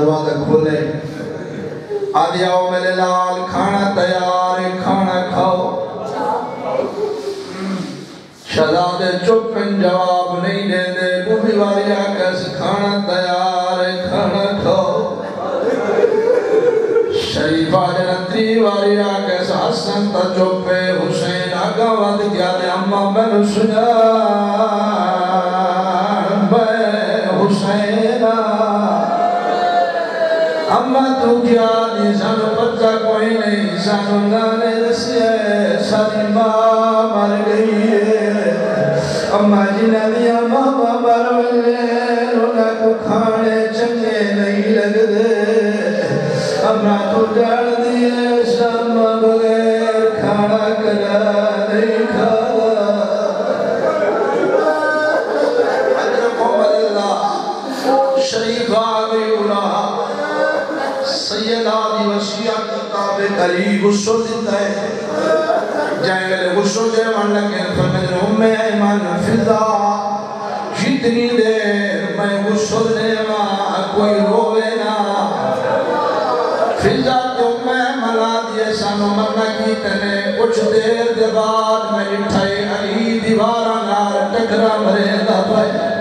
دروازہ کھولے آدھی آؤ میرے لال کھانا تیار ہے کھانا کھاؤ شہزادے چپن جواب نہیں دے دے بوبی والی آکس کھانا تیار ہے کھانا کھاؤ شریفہ جنتری والی آکس حسن تا چپے حسین آگا واد کیا دے اممہ بن سجا حسینہ اممہ تو کیا دی سانو پتہ کوئی نہیں سانو نانے رسیے ساری ماں مر گئی ہے اممہ جنہ دی اممہ مر ملے رونا کو کھانے چنگے نہیں لگ دے اممہ تو ڈاڑ دیئے شامہ بغیر کھانا کنا نہیں کھانا حضرکم اللہ شریف آگئی رہا سید آدھی وسیعت کتاب قریب غصو دیتا ہے جائیں گلے غصو دے من لگے فرمین ایمان فضا جتنی دیر میں غصو دے ماں کوئی روے نا فضا تو میں ملا دیے سانو مرنا کی تنے کچھ دیر دے بعد میں اٹھائی علی دیوارا نار ٹکرا مرے دا پائے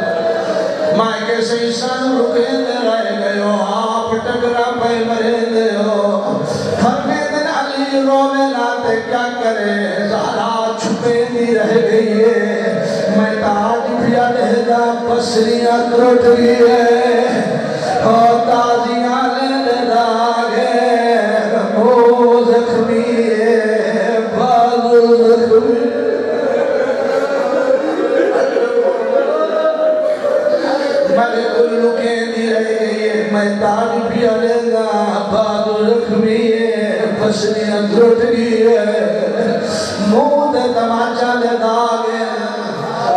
ماں کیسے انسان رکے دے رہے گئے ہو آپ ٹکرا پہ مرے دے ہو ہر میں دن علی روے لاتے کیا کرے زہرا چھپے نہیں رہ گئی ہے میں تاج پیا لہدہ پسریاں ترٹ گئی ہے اور تازیاں لہدہ گئے رمو زخمی ہے بازو زخمی میں تاج بھی علیہ آباد رکھمی ہے پسنیاں دھرٹ گئی ہے موت تماچا لے داغے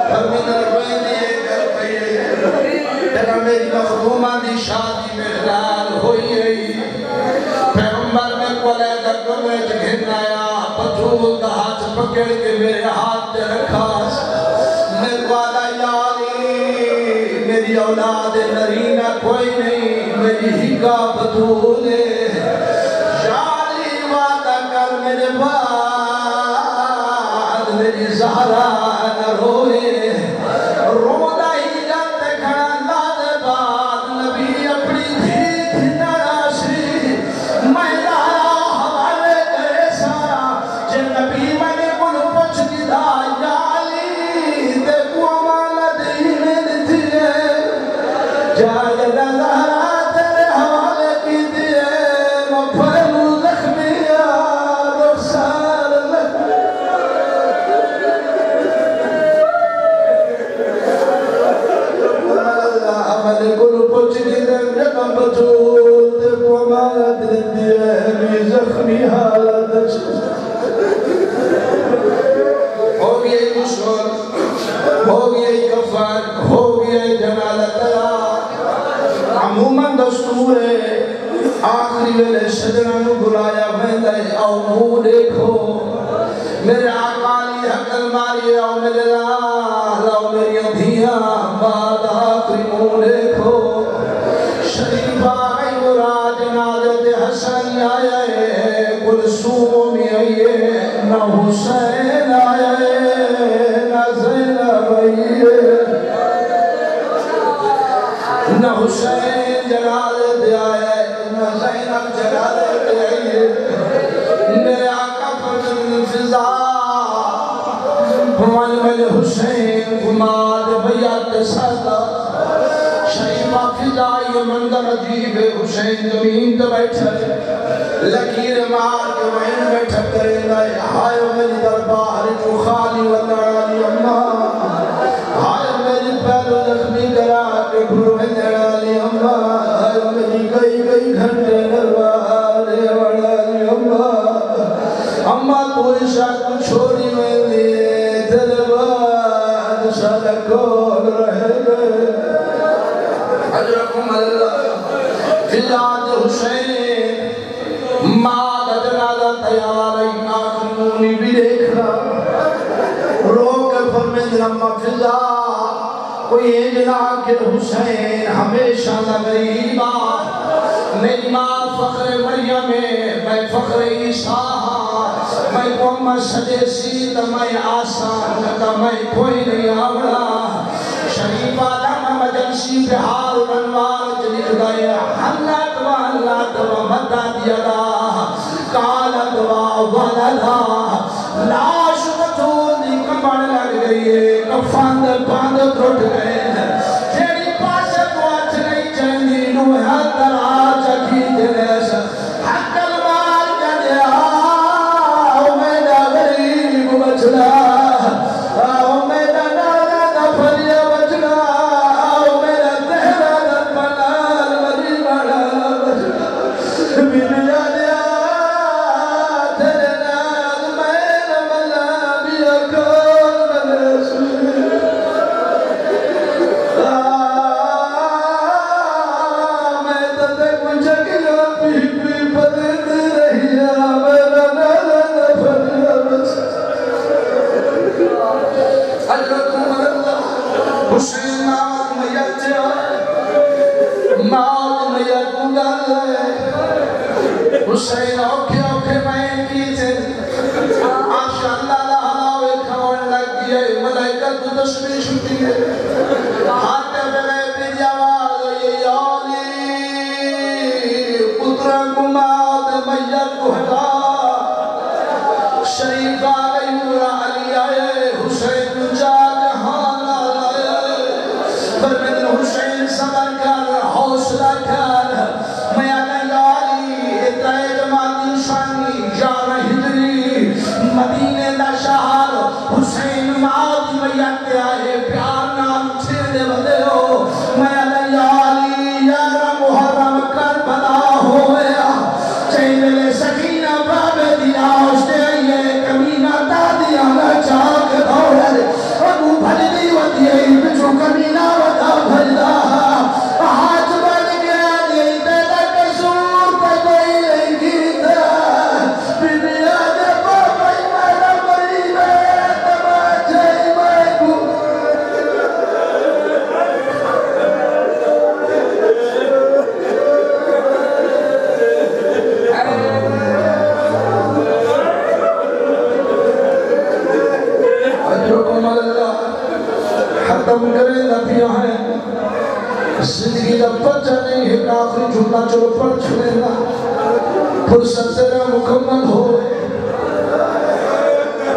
فرمین روئے دیئے کر پئیے تیرا میری مخدومہ دی شادی میں لال ہوئی ہے پیغمبر میں کولے دکھو میں جگھن آیا پتھول کا ہاتھ پکڑ کے میرے ہاتھ دے رکھا میں والا یاری میری اولاد نرینہ کوئی نہیں میری ہی کا بطولے شادی وعدہ کر میرے بعد میری زہرہ نہ روئے رونا ہی جاتے کھڑا لاد بعد نبی اپنی دھی نراشی میں لارا حوالے کرے سارا جن نبی میں نے کل پچھ دیدھا یالی دیکھو امانت ہی میں دیتی ہے جائے نظر آخری ویلے شجرانو بلایا بہندے او مو دیکھو میرے آقالی حق الماری او میرے لال او میری دھیاں بعد آخری مو دیکھو شریف آگئی مرا جنازت حسن آیا ہے کلثوم میں آئیے نہ حسین آیا ہے نہ زینب آئیے نہ حسین جنازت آیا ہے زینب جلالے آئیے میرے آقا فرزند فضا مجمل حسین گماد بیعت سادہ شریفہ فضا یہ منظر عجیب ہے حسین زمین تو بیٹھا لکیر مار کے وہیں بیٹھا کرے گئے ہائے میری دربار جو خالی و لڑالی اممہ ہائے میری پہلو زخمی کرا کے گھر میں لڑالی اممہ ہائے میری گئی گھنٹے نروارے وڑالی اممہ اممہ تو عشق چھوڑی میں لیے دلواد سڑکون رہ گئے حضرکم اللہ فضاد حسین ماد جنازہ تیاری آخرونی بھی دیکھنا روک فرمید اممہ فضا کوئی اجلا کہ حسین ہمیشہ نہ غریبا میری ماں فخر مریم ہے، میں فخر عیسیٰ ہاں، میں محمد صدے سی تو میں آسان تو میں کوئی نہیں آوڑا شریف آدم مجلسی بحال منوار جلک گئے حلت و حلت و مدد یدا کالت و ولدا لاش بطول کمبڑ لگ گئی ہے کفاند باند ٹوٹ گئے جیڑی پاسے کو اچھ نہیں چندی نوہ دراج کی دلیس حق المال جنیا امیدہ غریب بچنا امیدہ نالا دفریا بچنا امیدہ تہرہ درپنال مری بڑا بچنا بینیا دیا تیرے ناز میں ملا بیا کون مدرس حسین ماؤد میت ماؤد میت مدل حسین اوکے اوکے میں کیتے آشاء اللہ لہلاوے کھوڑ لگ گیا ملائکہ تو تسبیح چھٹی ہے ہاتھ بغیر میری آواز یہ یالی پترہ کو ماؤد میت کو ہٹا شریف آگئی مورا علی آئے حسین جا حسین صبر کر حوصلہ کر میں آگئی آلی اترائے جماعتی شانی جارہ ہجری مدینہ دا شہر حسین ماؤد میت آئے پیار نام چھیدے بدے ہو میں آگئی آلی یارہ محرم کربلا ہویا چیدلے سکینہ باب دیا استے آئیے کمینہ دادیا نہ چاک دوڑے ابو بھل دی ودیئے بچو کمینہ ودا بھلدہ ہاتھ بن گیا نہیں تیرا قصور پہ کوئی نہیں گیتا بنیا دے بابائی میرا مری میں تماچائی میں کو اجرکم اللہ ختم کرے لبیاں ہیں زندگی جب پچھا نہیں ہے آخری جملہ چلو پڑھ چھوڑے گا فرصت تیرا مکمل ہوئے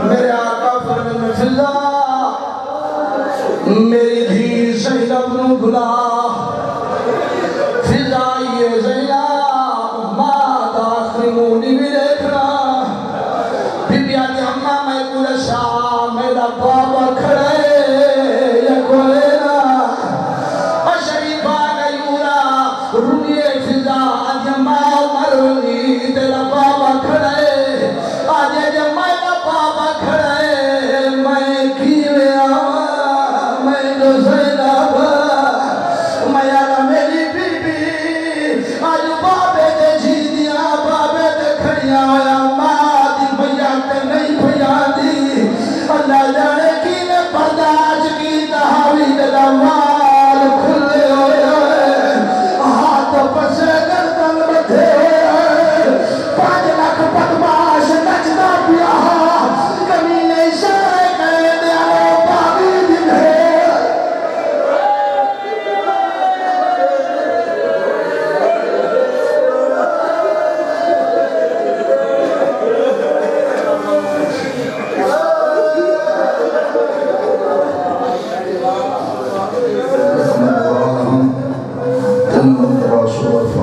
میرے آقا فرمائے فضا میری دھی زینب نو بلا فضا یہ زینب مات آخری مونی بھی دیکھنا بی بی آتی ہمہ میں قرشا میرا بابا کھڑے یا کولینا شریف آگئی مورا رویے فضا آج ماں مرونی تیرا بابا کھڑے آج میرا بابا کھڑے میں کیوے آوا میں جو زینب میں آگا میری بی بی آج بابے دے جی دیا بابے دے کھڑیا ہویا ماں دی بھیا تے نہیں بھیا دی اللہ جانے کی نے برداشت کی تحاوی دے